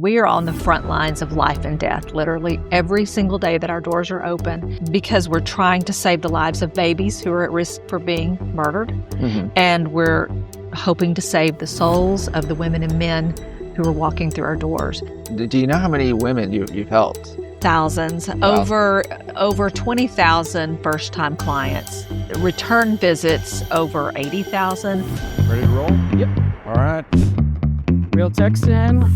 We are on the front lines of life and death, literally every single day that our doors are open, because we're trying to save the lives of babies who are at risk for being murdered. And we're hoping to save the souls of the women and men who are walking through our doors. Do you know how many women you've helped? Thousands. Wow. Over 20,000 first-time clients. Return visits over 80,000. Ready to roll? Yep. All right. Real Texan.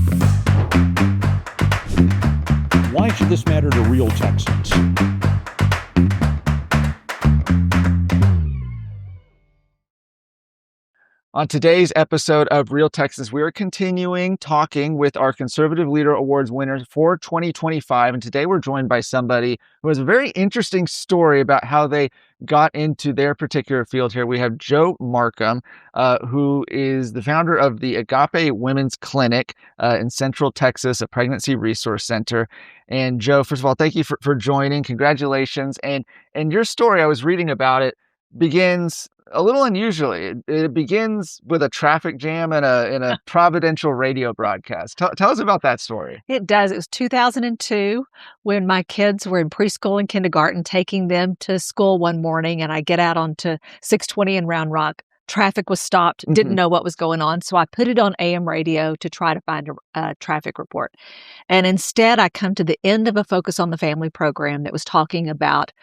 Why should this matter to Real Texans? On today's episode of Real Texans, we are continuing talking with our Conservative Leader Awards winners for 2025. And today we're joined by somebody who has a very interesting story about how they got into their particular field here. We have Jo Markham, who is the founder of the Agape Women's Clinic in Central Texas, a pregnancy resource center. And Jo, first of all, thank you for joining. Congratulations. And your story, I was reading about it, begins a little unusually. It begins with a traffic jam and a providential radio broadcast. Tell us about that story. It does. It was 2002 when my kids were in preschool and kindergarten, taking them to school one morning, and I get out onto 620 in Round Rock. Traffic was stopped, didn't know what was going on, so I put it on AM radio to try to find a traffic report. And instead, I come to the end of a Focus on the Family program that was talking about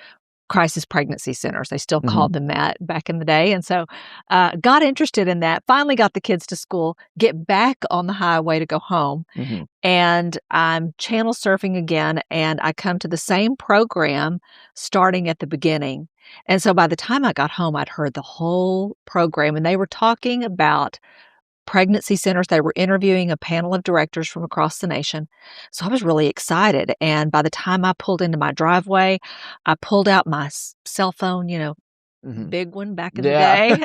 crisis pregnancy centers. They still called them that back in the day. And so got interested in that, finally got the kids to school, get back on the highway to go home. And I'm channel surfing again, and I come to the same program starting at the beginning. And so by the time I got home, I'd heard the whole program, and they were talking about pregnancy centers. They were interviewing a panel of directors from across the nation. So I was really excited. And by the time I pulled into my driveway, I pulled out my cell phone, big one back in the day,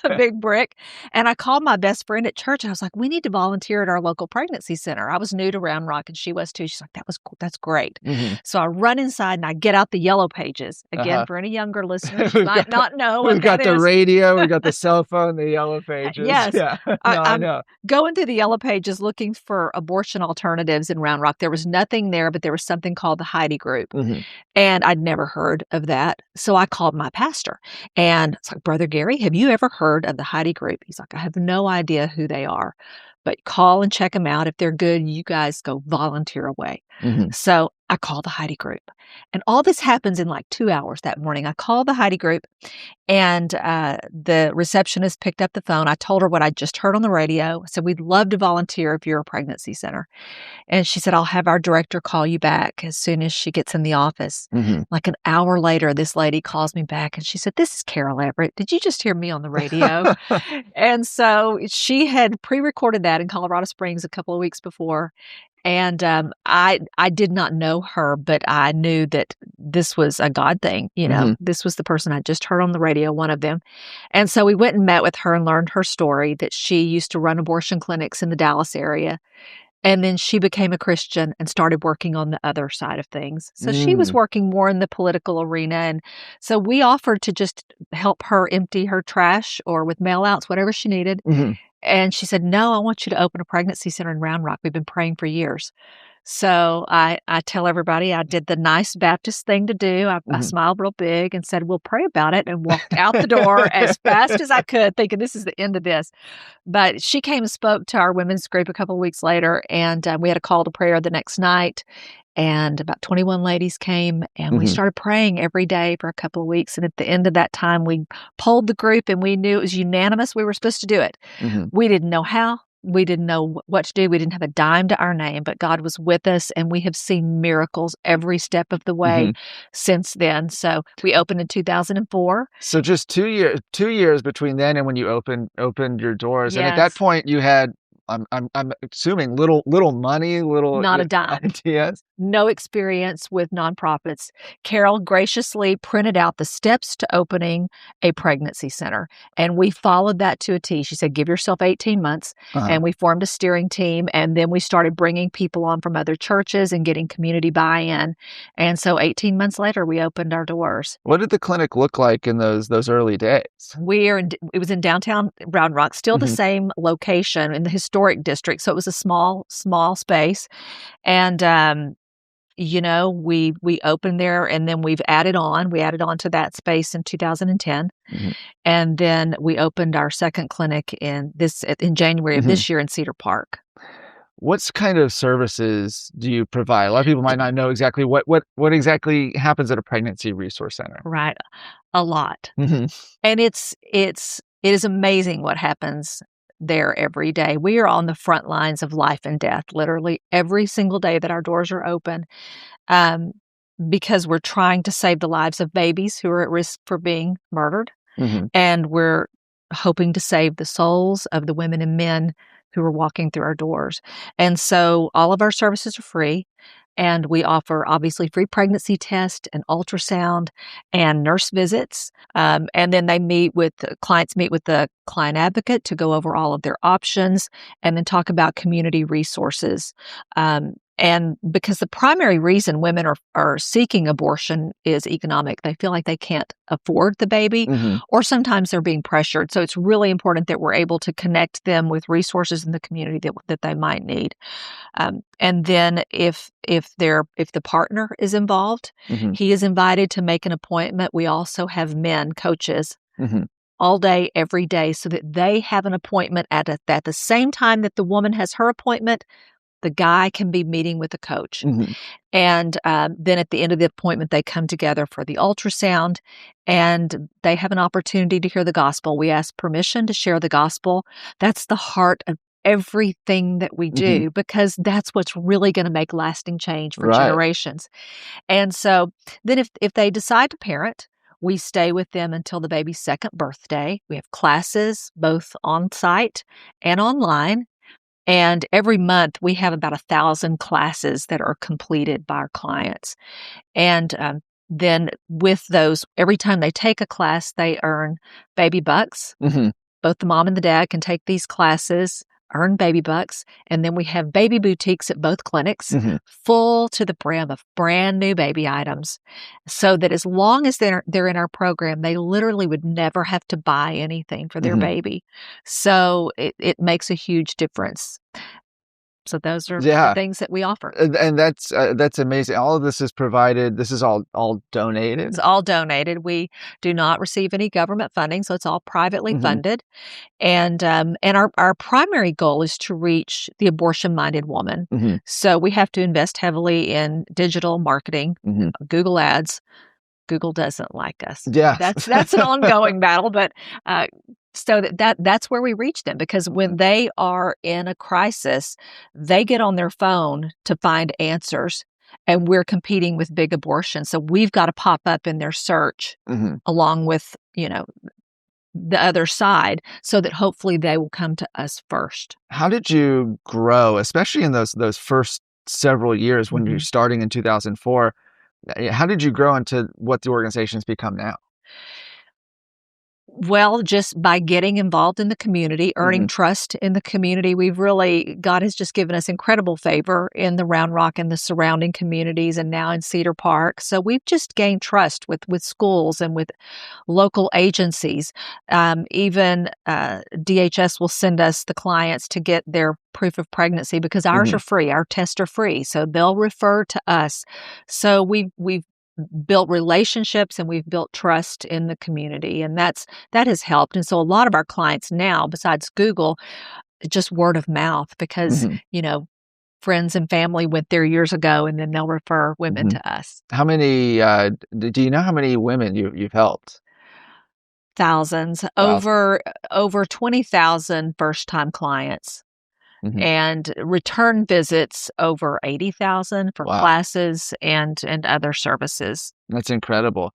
a big brick. And I called my best friend at church. And I was like, we need to volunteer at our local pregnancy center. I was new to Round Rock and she was too. She's like, that's great. So I run inside and I get out the yellow pages. Again, for any younger listeners, you might not know what We've got that the is. radio, we've got the cell phone, the yellow pages. Yes. Yeah. I know. Going through the yellow pages looking for abortion alternatives in Round Rock. There was nothing there, but there was something called the Heidi Group. And I'd never heard of that. So I called my pastor and it's like, Brother Gary, have you ever heard of the Heidi Group? He's like, I have no idea who they are, but call and check them out. If they're good, you guys go volunteer away. So I called the Heidi Group. And all this happens in like 2 hours that morning. I called the Heidi Group and the receptionist picked up the phone. I told her what I just heard on the radio. I said, we'd love to volunteer if you're a pregnancy center. And she said, I'll have our director call you back as soon as she gets in the office. Like an hour later, this lady calls me back and she said, this is Carol Everett. Did you just hear me on the radio? And so she had pre-recorded that in Colorado Springs a couple of weeks before. And I did not know her, but I knew that this was a God thing. This was the person I just heard on the radio, one of them. And so we went and met with her and learned her story, that she used to run abortion clinics in the Dallas area. And then she became a Christian and started working on the other side of things. So she was working more in the political arena. And so we offered to just help her empty her trash or with mail outs, whatever she needed. And she said, no, I want you to open a pregnancy center in Round Rock. We've been praying for years. So I tell everybody I did the nice Baptist thing to do. I smiled real big and said, we'll pray about it, and walked out the door as fast as I could, thinking this is the end of this. But she came and spoke to our women's group a couple of weeks later, and we had a call to prayer the next night. And about 21 ladies came, and we started praying every day for a couple of weeks. And at the end of that time, we polled the group, and we knew it was unanimous. We were supposed to do it. We didn't know how. We didn't know what to do. We didn't have a dime to our name, but God was with us, and we have seen miracles every step of the way since then. So we opened in 2004. So just 2 years between then and when you opened your doors. Yes. And at that point you had, I'm assuming little money, not a dime. ideas. No experience with nonprofits. Carol graciously printed out the steps to opening a pregnancy center, and we followed that to a T. She said, give yourself 18 months, and we formed a steering team, and then we started bringing people on from other churches and getting community buy-in. And so 18 months later, we opened our doors. What did the clinic look like in those early days? It was in downtown Round Rock, still the same location in the historic historic district. So it was a small space. And, we opened there, and then we added on to that space in 2010. And then we opened our second clinic in January of this year in Cedar Park. What kind of services do you provide? A lot of people might not know exactly what exactly happens at a pregnancy resource center. Right. A lot. And it is amazing what happens there every day. We are on the front lines of life and death, literally every single day that our doors are open, because we're trying to save the lives of babies who are at risk for being murdered. And we're hoping to save the souls of the women and men who are walking through our doors. And so all of our services are free. And we offer obviously free pregnancy test and ultrasound and nurse visits. And then clients meet with the client advocate to go over all of their options and then talk about community resources. And because the primary reason women are seeking abortion is economic. They feel like they can't afford the baby, or sometimes they're being pressured. So it's really important that we're able to connect them with resources in the community that they might need. And then if the partner is involved, he is invited to make an appointment. We also have men coaches all day, every day, so that they have an appointment at the same time that the woman has her appointment. The guy can be meeting with a coach. And then at the end of the appointment, they come together for the ultrasound, and they have an opportunity to hear the gospel. We ask permission to share the gospel. That's the heart of everything that we do, because that's what's really going to make lasting change for generations. And so then if they decide to parent, we stay with them until the baby's second birthday. We have classes both on site and online. And every month we have about 1,000 classes that are completed by our clients. And then with those, every time they take a class, they earn baby bucks. Both the mom and the dad can take these classes, earn baby bucks. And then we have baby boutiques at both clinics, full to the brim of brand new baby items, so that as long as they're in our program, they literally would never have to buy anything for their baby. So it makes a huge difference. So those are the things that we offer. And that's amazing. All of this is provided. This is all donated. It's all donated. We do not receive any government funding, so it's all privately funded. And our primary goal is to reach the abortion-minded woman. So we have to invest heavily in digital marketing, Google ads. Google doesn't like us. Yeah, that's an ongoing battle, but so that's where we reach them, because when they are in a crisis, they get on their phone to find answers, and we're competing with big abortion. So we've got to pop up in their search along with, the other side, so that hopefully they will come to us first. How did you grow, especially in those first several years when you're starting in 2004? How did you grow into what the organization's become now? Well, just by getting involved in the community, earning trust in the community. God has just given us incredible favor in the Round Rock and the surrounding communities, and now in Cedar Park. So we've just gained trust with schools and with local agencies. Even DHS will send us the clients to get their proof of pregnancy, because ours are free. Our tests are free. So they'll refer to us. So we've built relationships, and we've built trust in the community, and that has helped. And so a lot of our clients now, besides Google, just word of mouth, because friends and family went there years ago, and then they'll refer women to us. How many do you know how many women you've helped? Thousands. Over 20,000 first-time clients. And return visits over 80,000 for classes and other services. That's incredible.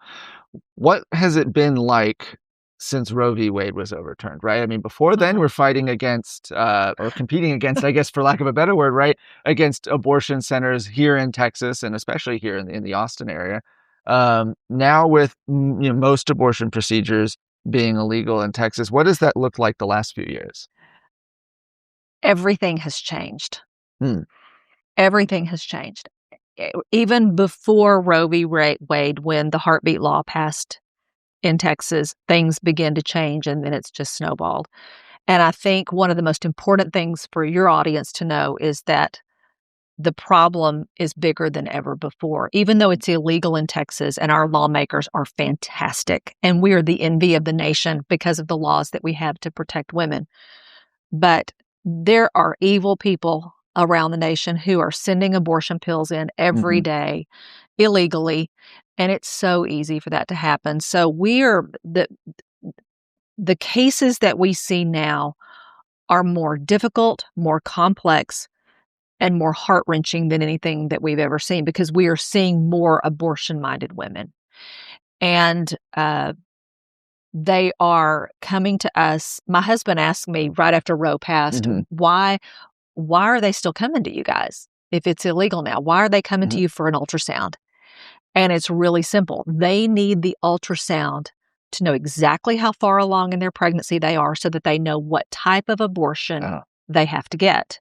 What has it been like since Roe v. Wade was overturned, right? I mean, before then, we're fighting against, or competing against, I guess, for lack of a better word, right, against abortion centers here in Texas, and especially here in the Austin area. Now with most abortion procedures being illegal in Texas, what does that look like the last few years? Everything has changed. Everything has changed. Even before Roe v. Wade, when the heartbeat law passed in Texas, things began to change, and then it's just snowballed. And I think one of the most important things for your audience to know is that the problem is bigger than ever before. Even though it's illegal in Texas and our lawmakers are fantastic and we are the envy of the nation because of the laws that we have to protect women. But there are evil people around the nation who are sending abortion pills in every day illegally, and it's so easy for that to happen. So the cases that we see now are more difficult, more complex, and more heart-wrenching than anything that we've ever seen because we are seeing more abortion-minded women. And they are coming to us. My husband asked me right after Roe passed, why are they still coming to you guys if it's illegal now? Why are they coming to you for an ultrasound? And it's really simple. They need the ultrasound to know exactly how far along in their pregnancy they are so that they know what type of abortion they have to get.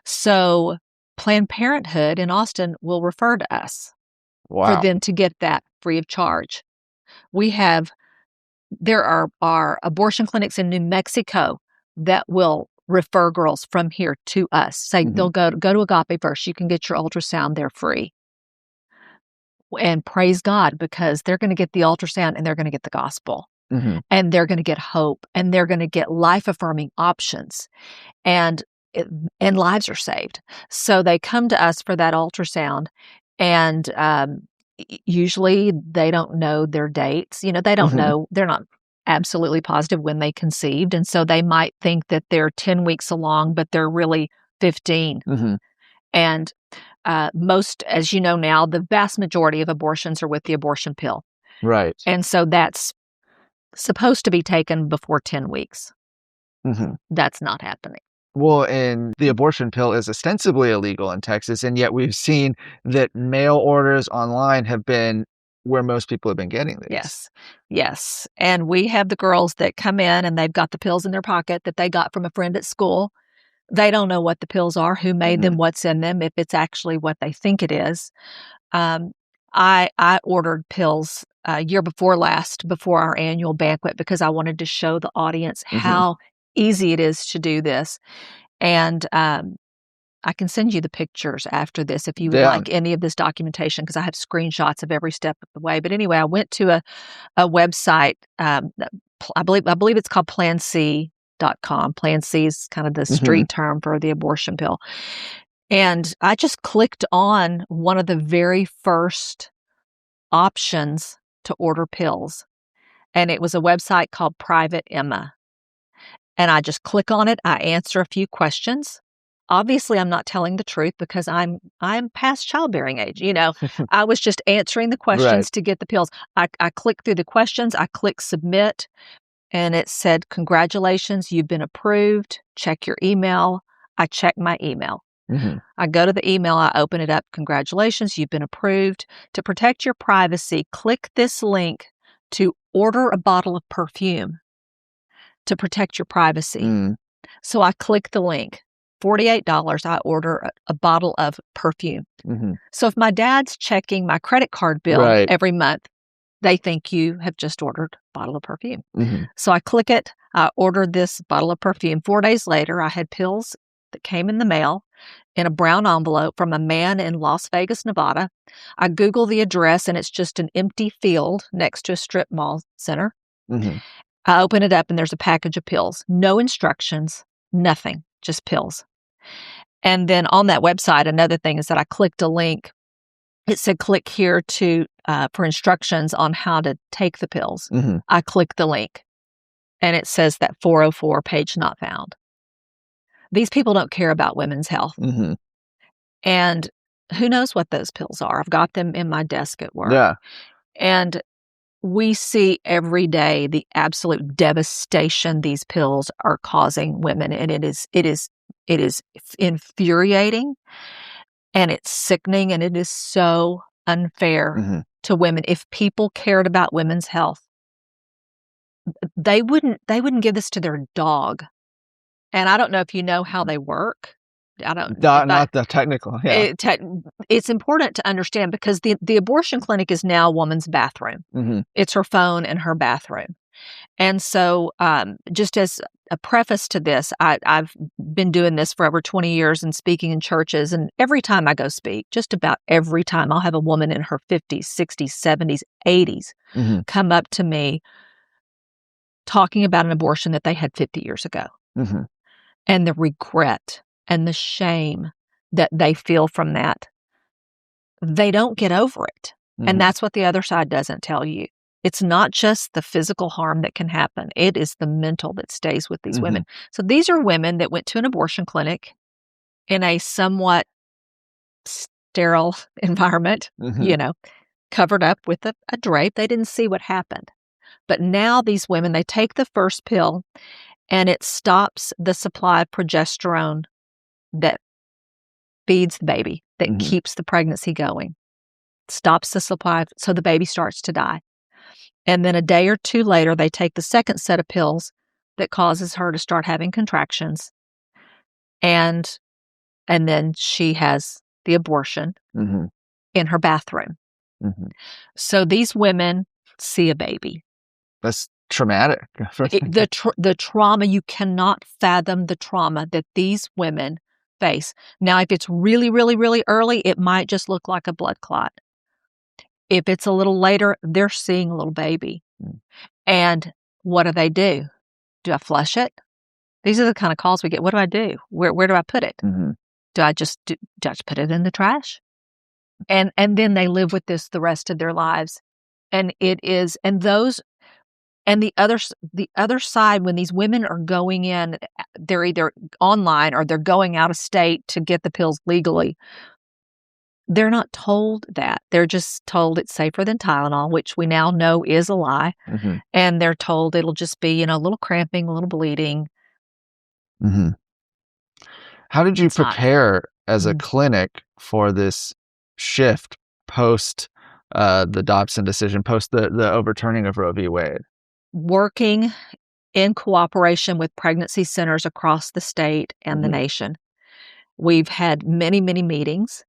So Planned Parenthood in Austin will refer to us for them to get that free of charge. There are abortion clinics in New Mexico that will refer girls from here to us. Say they'll go to Agape first. You can get your ultrasound. They're free. And praise God, because they're going to get the ultrasound and they're going to get the gospel. And they're going to get hope and they're going to get life-affirming options. And lives are saved. So they come to us for that ultrasound, and usually they don't know their dates. They don't know, they're not absolutely positive when they conceived. And so they might think that they're 10 weeks along, but they're really 15. And most, as you know now, the vast majority of abortions are with the abortion pill. Right. And so that's supposed to be taken before 10 weeks. That's not happening. Well, and the abortion pill is ostensibly illegal in Texas, and yet we've seen that mail orders online have been where most people have been getting these. Yes. And we have the girls that come in and they've got the pills in their pocket that they got from a friend at school. They don't know what the pills are, who made them, what's in them, if it's actually what they think it is. I ordered pills year before last, before our annual banquet, because I wanted to show the audience how easy it is to do this. And I can send you the pictures after this if you would like any of this documentation, because I have screenshots of every step of the way. But anyway, I went to a website. I believe it's called PlanC.com. Plan C is kind of the street term for the abortion pill. And I just clicked on one of the very first options to order pills. And it was a website called Private Emma. And I just click on it. I answer a few questions. Obviously, I'm not telling the truth because I'm past childbearing age. I was just answering the questions to get the pills. I click through the questions. I click submit. And it said, congratulations, you've been approved. Check your email. I check my email. I go to the email. I open it up. Congratulations, you've been approved. To protect your privacy, click this link to order a bottle of perfume to protect your privacy. So I click the link. $48, I order a bottle of perfume. So if my dad's checking my credit card bill every month, they think you have just ordered a bottle of perfume. So I click it. I ordered this bottle of perfume. 4 days later, I had pills that came in the mail in a brown envelope from a man in Las Vegas, Nevada. I Google the address, and it's just an empty field next to a strip mall center. I open it up, and there's a package of pills. No instructions, nothing, just pills. And then on that website, another thing is that I clicked a link. It said, click here for instructions on how to take the pills. I click the link, and it says that 404 page not found. These people don't care about women's health. And who knows what those pills are? I've got them in my desk at work. And we see every day the absolute devastation these pills are causing women. And it is infuriating, and it's sickening, and it is so unfair to women. If people cared about women's health, they wouldn't give this to their dog. And I don't know if you know how they work. Not the technical. It's important to understand because the abortion clinic is now a woman's bathroom. It's her phone and her bathroom. And so just as a preface to this. I've been doing this for over 20 years and speaking in churches. And every time I go speak, just about every time, I'll have a woman in her 50s, 60s, 70s, 80s come up to me talking about an abortion that they had 50 years ago. And the regret and the shame that they feel from that. They don't get over it. And that's what the other side doesn't tell you. It's not just the physical harm that can happen. It is the mental that stays with these women. So these are women that went to an abortion clinic in a somewhat sterile environment, covered up with a drape. They didn't see what happened. But now these women, they take the first pill and it stops the supply of progesterone that feeds the baby, that keeps the pregnancy going. Stops the supply, so the baby starts to die. And then a day or two later, they take the second set of pills that causes her to start having contractions. And then she has the abortion in her bathroom. So these women see a baby. That's traumatic. The trauma, you cannot fathom the trauma that these women face. Now, if it's really, really, really early, it might just look like a blood clot. If it's a little later, they're seeing a little baby. And what do? Do I flush it? These are the kind of calls we get. What do I do? Where do I put it? Do I just put it in the trash? And then they live with this the rest of their lives. And it is, and those, and the other side, when these women are going in, they're either online or they're going out of state to get the pills legally. They're not told that. They're just told it's safer than Tylenol, which we now know is a lie. And they're told it'll just be, a little cramping, a little bleeding. How did you prepare as a clinic for this shift post the Dobson decision, post the overturning of Roe v. Wade? Working in cooperation with pregnancy centers across the state and the nation. We've had many, many meetings.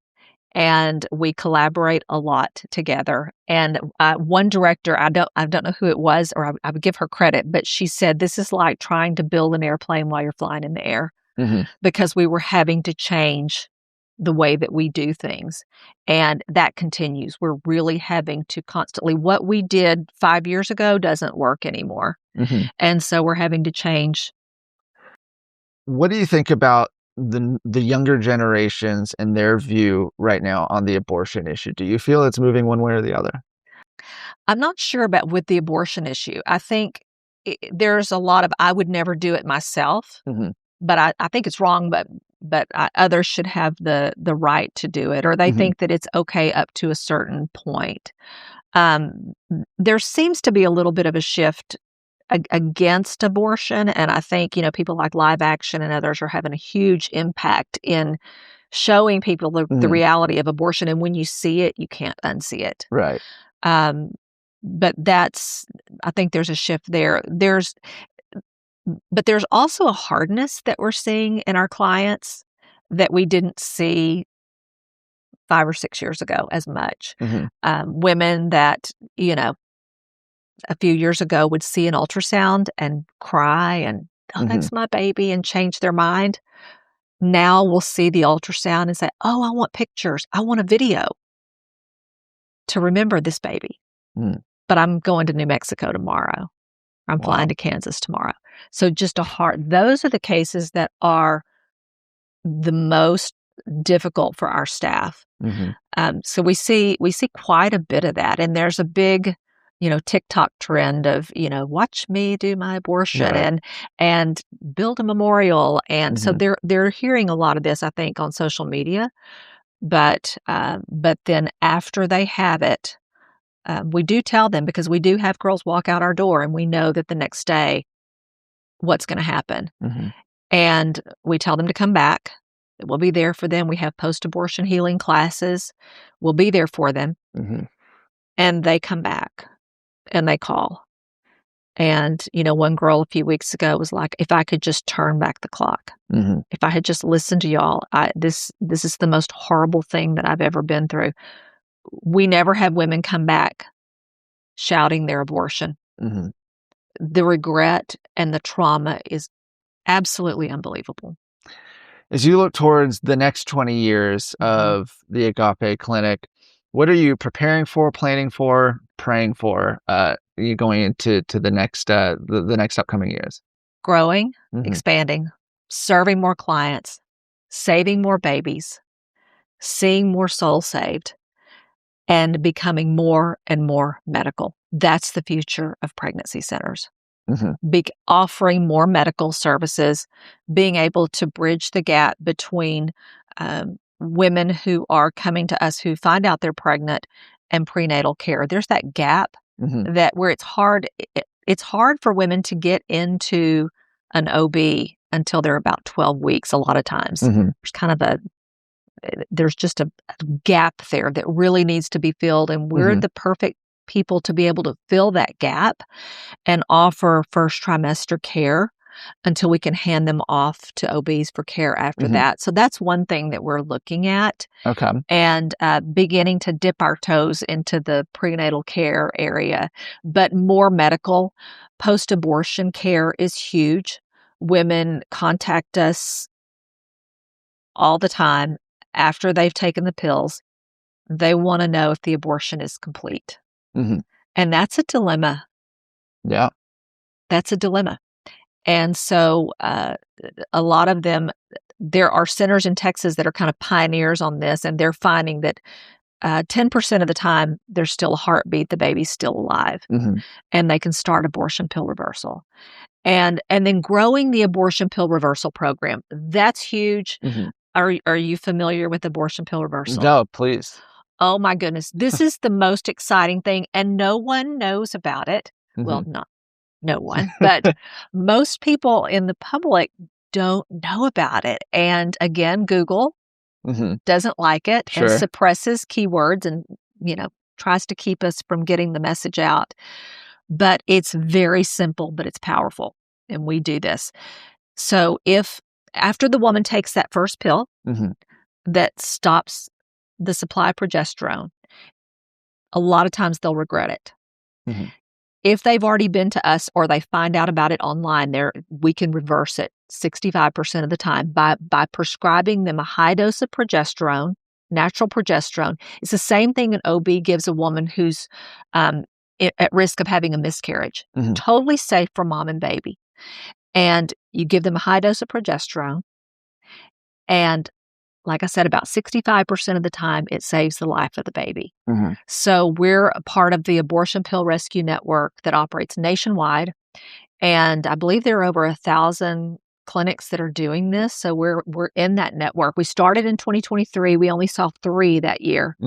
And we collaborate a lot together. And one director, I don't know who it was, or I would give her credit, but she said, this is like trying to build an airplane while you're flying in the air, because we were having to change the way that we do things. And that continues. We're really having to constantly, what we did 5 years ago doesn't work anymore. And so we're having to change. What do you think about the younger generations and their view right now on the abortion issue? Do you feel it's moving one way or the other? I'm not sure about with the abortion issue. I think there's a lot of, I would never do it myself, but I think it's wrong, but others should have the right to do it, or they think that it's okay up to a certain point. There seems to be a little bit of a shift against abortion. And I think, people like Live Action and others are having a huge impact in showing people the reality of abortion. And when you see it, you can't unsee it. Right. But I think there's a shift there. But there's also a hardness that we're seeing in our clients that we didn't see 5 or 6 years ago as much. Women that, a few years ago would see an ultrasound and cry and, oh, that's my baby, and change their mind. Now we'll see the ultrasound and say, oh, I want pictures. I want a video to remember this baby. But I'm going to New Mexico tomorrow. I'm flying to Kansas tomorrow. So just those are the cases that are the most difficult for our staff. So we see quite a bit of that. And there's a big, TikTok trend of, watch me do my abortion and build a memorial. And so they're hearing a lot of this, I think, on social media. But then after they have it, we do tell them, because we do have girls walk out our door and we know that the next day what's going to happen. And we tell them to come back. We'll be there for them. We have post-abortion healing classes. We'll be there for them. And they come back. And they call. And, one girl a few weeks ago was like, if I could just turn back the clock, if I had just listened to y'all, this is the most horrible thing that I've ever been through. We never have women come back shouting their abortion. The regret and the trauma is Absolutely unbelievable. As you look towards the next 20 years of the Agape Clinic, what are you preparing for, planning for, praying for, you going into the next upcoming years? Growing, expanding, serving more clients, saving more babies, seeing more souls saved, and becoming more and more medical. That's the future of pregnancy centers. Offering more medical services, being able to bridge the gap between women who are coming to us who find out they're pregnant and prenatal care. There's that gap that where it's hard. It's hard for women to get into an OB until they're about 12 weeks. A lot of times, there's just a gap there that really needs to be filled, and we're the perfect people to be able to fill that gap and offer first trimester care until we can hand them off to OBs for care after that. So that's one thing that we're looking at. Okay. And beginning to dip our toes into the prenatal care area, but more medical. Post-abortion care is huge. Women contact us all the time after they've taken the pills. They want to know if the abortion is complete. And that's a dilemma. Yeah. That's a dilemma. And so a lot of them, there are centers in Texas that are kind of pioneers on this, and they're finding that 10% of the time there's still a heartbeat, the baby's still alive, and they can start abortion pill reversal. And then growing the abortion pill reversal program, that's huge. Are you familiar with abortion pill reversal? No, please. Oh my goodness. This is the most exciting thing, and no one knows about it. Well, not no one, but most people in the public don't know about it. And again, Google doesn't like it and suppresses keywords and, tries to keep us from getting the message out. But it's very simple, but it's powerful. And we do this. So if after the woman takes that first pill that stops the supply of progesterone, a lot of times they'll regret it. If they've already been to us or they find out about it online, we can reverse it 65% of the time by prescribing them a high dose of progesterone, natural progesterone. It's the same thing an OB gives a woman who's at risk of having a miscarriage. Totally safe for mom and baby. And you give them a high dose of progesterone. And like I said, about 65% of the time, it saves the life of the baby. So we're a part of the Abortion Pill Rescue Network that operates nationwide. And I believe there are over 1,000 clinics that are doing this. So we're in that network. We started in 2023. We only saw 3 that year.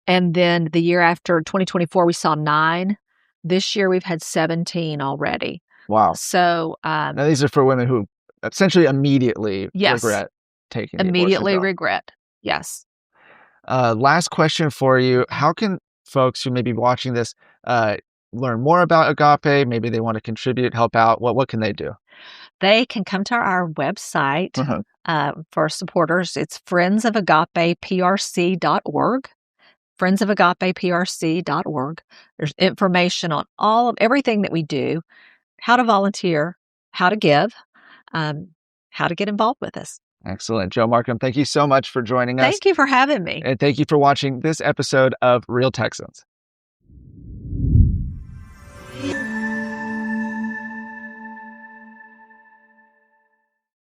And then the year after, 2024, we saw 9. This year, we've had 17 already. Wow. So now these are for women who essentially immediately regret taking the immediately abortion pill. regret. Yes. Last question for you. How can folks who may be watching this learn more about Agape? Maybe they want to contribute, help out. What can they do? They can come to our website for supporters. It's friendsofagapeprc.org. friendsofagapeprc.org. There's information on everything that we do, how to volunteer, how to give, how to get involved with us. Excellent. Jo Markham, thank you so much for joining us. Thank you for having me. And thank you for watching this episode of Real Texans.